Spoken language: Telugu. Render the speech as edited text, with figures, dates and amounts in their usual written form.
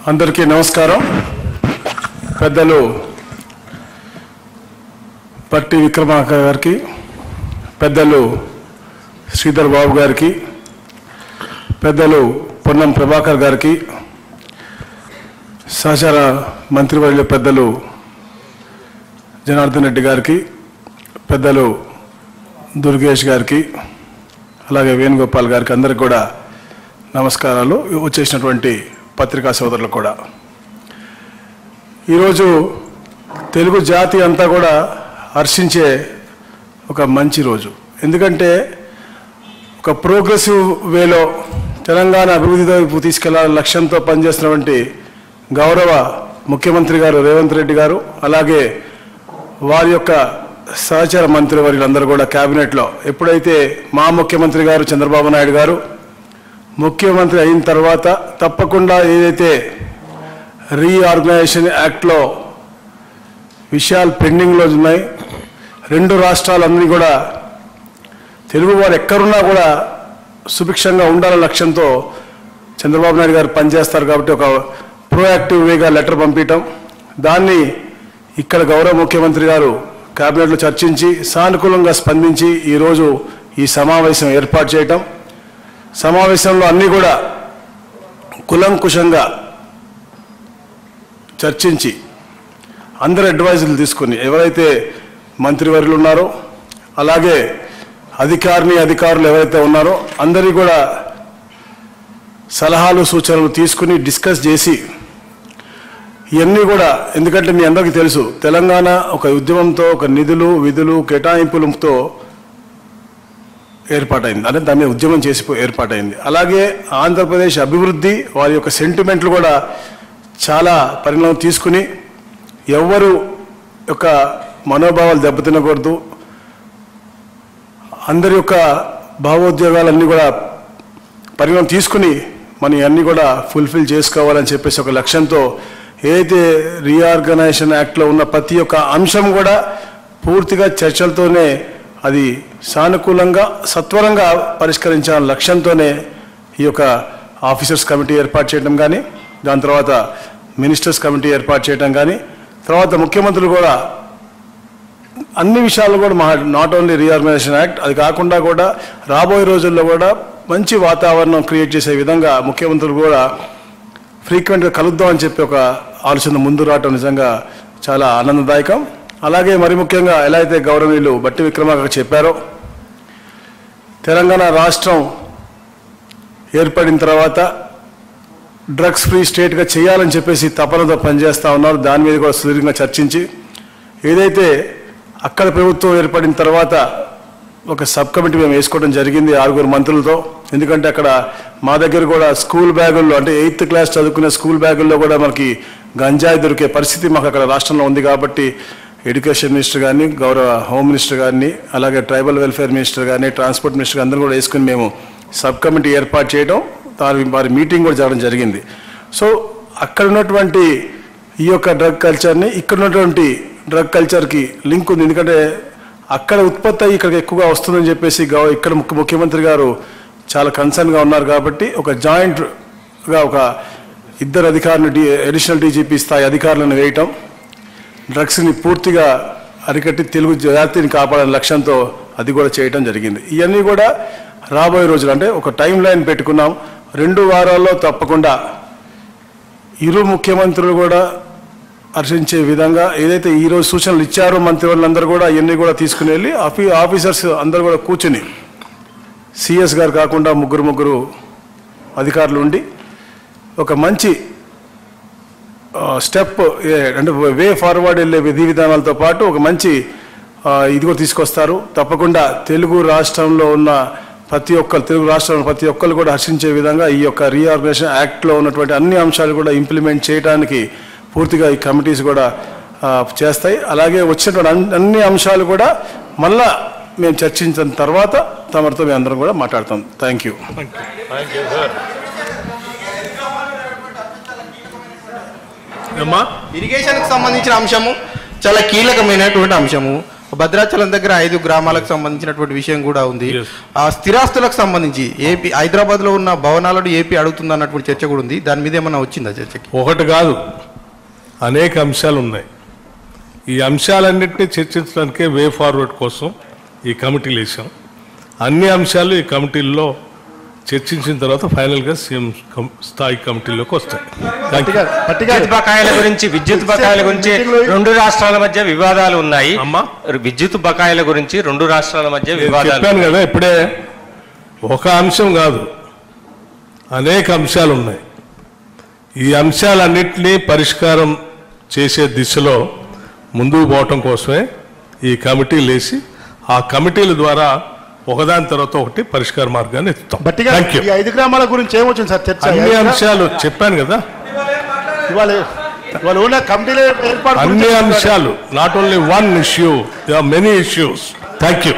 అందరికీ నమస్కారం. పెద్దలు పట్టి విక్రమార్క గారికి, పెద్దలు శ్రీధర్ బాబు గారికి, పెద్దలు పొన్నం ప్రభాకర్ గారికి, సహచార మంత్రివర్యులు పెద్దలు జనార్దన్ రెడ్డి గారికి, పెద్దలు దుర్గేష్ గారికి, అలాగే వేణుగోపాల్ గారికి అందరికి కూడా నమస్కారాలు. వచ్చేసినటువంటి పత్రికా సోదరులకు కూడా. ఈరోజు తెలుగు జాతి అంతా కూడా హర్షించే ఒక మంచి రోజు. ఎందుకంటే ఒక ప్రోగ్రెసివ్ వేలో తెలంగాణ అభివృద్ధి వైపు తీసుకెళ్లాలని లక్ష్యంతో పనిచేస్తున్నటువంటి గౌరవ ముఖ్యమంత్రి గారు రేవంత్ రెడ్డి గారు, అలాగే వారి యొక్క సహచర మంత్రివర్యులందరూ కూడా క్యాబినెట్లో ఎప్పుడైతే మా ముఖ్యమంత్రి గారు చంద్రబాబు నాయుడు గారు ముఖ్యమంత్రి అయిన తర్వాత తప్పకుండా ఏదైతే రీఆర్గనైజేషన్ యాక్ట్లో విషయాలు పెండింగ్లో ఉన్నాయి, రెండు రాష్ట్రాలన్నీ కూడా తెలుగు వారు ఎక్కడున్నా కూడా సుభిక్షంగా ఉండాలనే లక్ష్యంతో చంద్రబాబు నాయుడు గారు పనిచేస్తారు. కాబట్టి ఒక ప్రోయాక్టివ్ వేగా లెటర్ పంపించడం, దాన్ని ఇక్కడ గౌరవ ముఖ్యమంత్రి గారు క్యాబినెట్లో చర్చించి సానుకూలంగా స్పందించి ఈరోజు ఈ సమావేశం ఏర్పాటు చేయటం, సమావేశంలో అన్నీ కూడా కులంకుశంగా చర్చించి అందరు అడ్వైజులు తీసుకుని ఎవరైతే మంత్రివర్యులు ఉన్నారో అలాగే అధికారులు ఎవరైతే ఉన్నారో అందరి కూడా సలహాలు సూచనలు తీసుకుని డిస్కస్ చేసి ఇవన్నీ కూడా, ఎందుకంటే మీ అందరికీ తెలుసు తెలంగాణ ఒక ఉద్యమంతో ఒక నిధులు విధులు కేటాయింపులతో ఏర్పాటైంది, అంటే దాన్ని ఉద్యమం చేసి ఏర్పాటైంది. అలాగే ఆంధ్రప్రదేశ్ అభివృద్ధి వారి యొక్క సెంటిమెంట్లు కూడా చాలా పరిణామం తీసుకుని ఎవరు యొక్క మనోభావాలు దెబ్బతినకూడదు, అందరి యొక్క భావోద్వేగాలన్నీ కూడా పరిణామం తీసుకుని మనం అన్నీ కూడా ఫుల్ఫిల్ చేసుకోవాలని చెప్పేసి ఒక లక్ష్యంతో ఏదైతే రీఆర్గనైజేషన్ యాక్ట్లో ఉన్న ప్రతి ఒక్క అంశం కూడా పూర్తిగా చర్చలతోనే అది సానుకూలంగా సత్వరంగా పరిష్కరించాలనే లక్ష్యంతోనే ఈ యొక్క ఆఫీసర్స్ కమిటీ ఏర్పాటు చేయడం కానీ, దాని తర్వాత మినిస్టర్స్ కమిటీ ఏర్పాటు చేయడం కానీ, తర్వాత ముఖ్యమంత్రులు కూడా అన్ని విషయాలు కూడా నాట్ ఓన్లీ రీఆర్గనైజేషన్ యాక్ట్, అది కాకుండా కూడా రాబోయే రోజుల్లో కూడా మంచి వాతావరణం క్రియేట్ చేసే విధంగా ముఖ్యమంత్రులు కూడా ఫ్రీక్వెంట్గా కలుద్దామని చెప్పి ఒక ఆలోచన ముందు రావటం నిజంగా చాలా ఆనందదాయకం. అలాగే మరి ముఖ్యంగా ఎలా అయితే గౌరవనీయులు బట్టి విక్రమార్క చెప్పారో, తెలంగాణ రాష్ట్రం ఏర్పడిన తర్వాత డ్రగ్స్ ఫ్రీ స్టేట్గా చేయాలని చెప్పేసి తపనతో పనిచేస్తూ ఉన్నారు. దాని మీద కూడా సుదీర్ఘంగా చర్చించి ఏదైతే అక్కడ ప్రభుత్వం ఏర్పడిన తర్వాత ఒక సబ్ కమిటీ మేము వేసుకోవడం జరిగింది 6 మంత్రులతో. ఎందుకంటే అక్కడ మా దగ్గర కూడా స్కూల్ బ్యాగుల్లో, అంటే 8th క్లాస్ చదువుకునే స్కూల్ బ్యాగుల్లో కూడా మనకి గంజాయి దొరికే పరిస్థితి మాకు అక్కడ రాష్ట్రంలో ఉంది. కాబట్టి ఎడ్యుకేషన్ మినిస్టర్ కానీ, గౌరవ హోమ్ మినిస్టర్ కానీ, అలాగే ట్రైబల్ వెల్ఫేర్ మినిస్టర్ కానీ, ట్రాన్స్పోర్ట్ మినిస్టర్ అందరూ కూడా వేసుకుని మేము సబ్ కమిటీ ఏర్పాటు చేయడం, వారి మీటింగ్ కూడా జరగడం జరిగింది. సో అక్కడ ఉన్నటువంటి ఈ యొక్క డ్రగ్ కల్చర్ని ఇక్కడ ఉన్నటువంటి డ్రగ్ కల్చర్కి లింక్ ఉంది. ఎందుకంటే అక్కడ ఉత్పత్తి అయ్యి ఇక్కడికి ఎక్కువగా వస్తుందని చెప్పేసి ఇక్కడ ముఖ్యమంత్రి గారు చాలా కన్సర్న్గా ఉన్నారు. కాబట్టి ఒక జాయింట్గా ఒక 2 అధికారులు అడిషనల్ డీజీపీ స్థాయి అధికారులను వేయటం, డ్రగ్స్ని పూర్తిగా అరికట్టి తెలుగు జాతిని కాపాడాలనే లక్ష్యంతో అది కూడా చేయటం జరిగింది. ఇవన్నీ కూడా రాబోయే రోజులు, అంటే ఒక టైం లైన్ పెట్టుకున్నాం. 2 వారాల్లో తప్పకుండా ఇరు ముఖ్యమంత్రులు కూడా హర్షించే విధంగా ఏదైతే ఈరోజు సూచనలు ఇచ్చారో మంత్రివర్యులందరూ కూడా ఇవన్నీ కూడా తీసుకుని వెళ్ళి ఆఫీసర్స్ అందరూ కూడా కూర్చుని, సిఎస్ గారు కాకుండా ముగ్గురు అధికారులు ఉండి ఒక మంచి స్టెప్, అంటే వే ఫార్వర్డ్ వెళ్ళే విధి విధానాలతో పాటు ఒక మంచి ఇది కూడా తీసుకొస్తారు. తప్పకుండా తెలుగు రాష్ట్రంలో ఉన్న తెలుగు రాష్ట్రంలో ప్రతి ఒక్కరు కూడా హర్షించే విధంగా ఈ యొక్క రీఆర్గనైజేషన్ యాక్ట్లో ఉన్నటువంటి అన్ని అంశాలు కూడా ఇంప్లిమెంట్ చేయడానికి పూర్తిగా ఈ కమిటీస్ కూడా చేస్తాయి. అలాగే వచ్చినటువంటి అన్ని అంశాలు కూడా మళ్ళా మేము చర్చించిన తర్వాత తమరితో మేము అందరం కూడా మాట్లాడతాం. Thank you. ఇరిగేషన్కి సంబంధించిన అంశము చాలా కీలకమైనటువంటి అంశము. భద్రాచలం దగ్గర 5 గ్రామాలకు సంబంధించినటువంటి విషయం కూడా ఉంది. ఆ స్థిరాస్తులకు సంబంధించి ఏపీ హైదరాబాద్లో ఉన్న భవనాలను ఏపీ అడుగుతుంది అన్నటువంటి చర్చ కూడా ఉంది. దాని మీద ఏమన్నా వచ్చిందా చర్చకి? ఒకటి కాదు, అనేక అంశాలు ఉన్నాయి. ఈ అంశాలన్నింటినీ చర్చించడానికే వే ఫార్వర్డ్ కోసం ఈ కమిటీలు వేసాం. అన్ని అంశాలు ఈ కమిటీల్లో చర్చించిన తర్వాత ఫైనల్గా సీఎం స్థాయి కమిటీలోకి వస్తాయి. విద్యుత్ బకాయిల గురించి 2 రాష్ట్రాల మధ్య వివాదాలు ఉన్నాయి. విద్యుత్ బకాయిల గురించి 2 రాష్ట్రాల మధ్య వివాదాలు చెప్పాను కదా ఇప్పుడే. ఒక అంశం కాదు, అనేక అంశాలు ఉన్నాయి. ఈ అంశాలన్నింటినీ పరిష్కారం చేసే దిశలో ముందుకు పోవటం కోసమే ఈ కమిటీలు వేసి ఆ కమిటీల ద్వారా ఒకదాని తర్వాత ఒకటి పరిష్కార మార్గాన్ని ఎత్తుతాం. 5 గ్రామాల గురించి ఏమొచ్చింది సార్ చర్చ? అన్ని అంశాలు చెప్పాను కదా, అన్ని అంశాలు. Not only one issue, there are many issues. Thank you.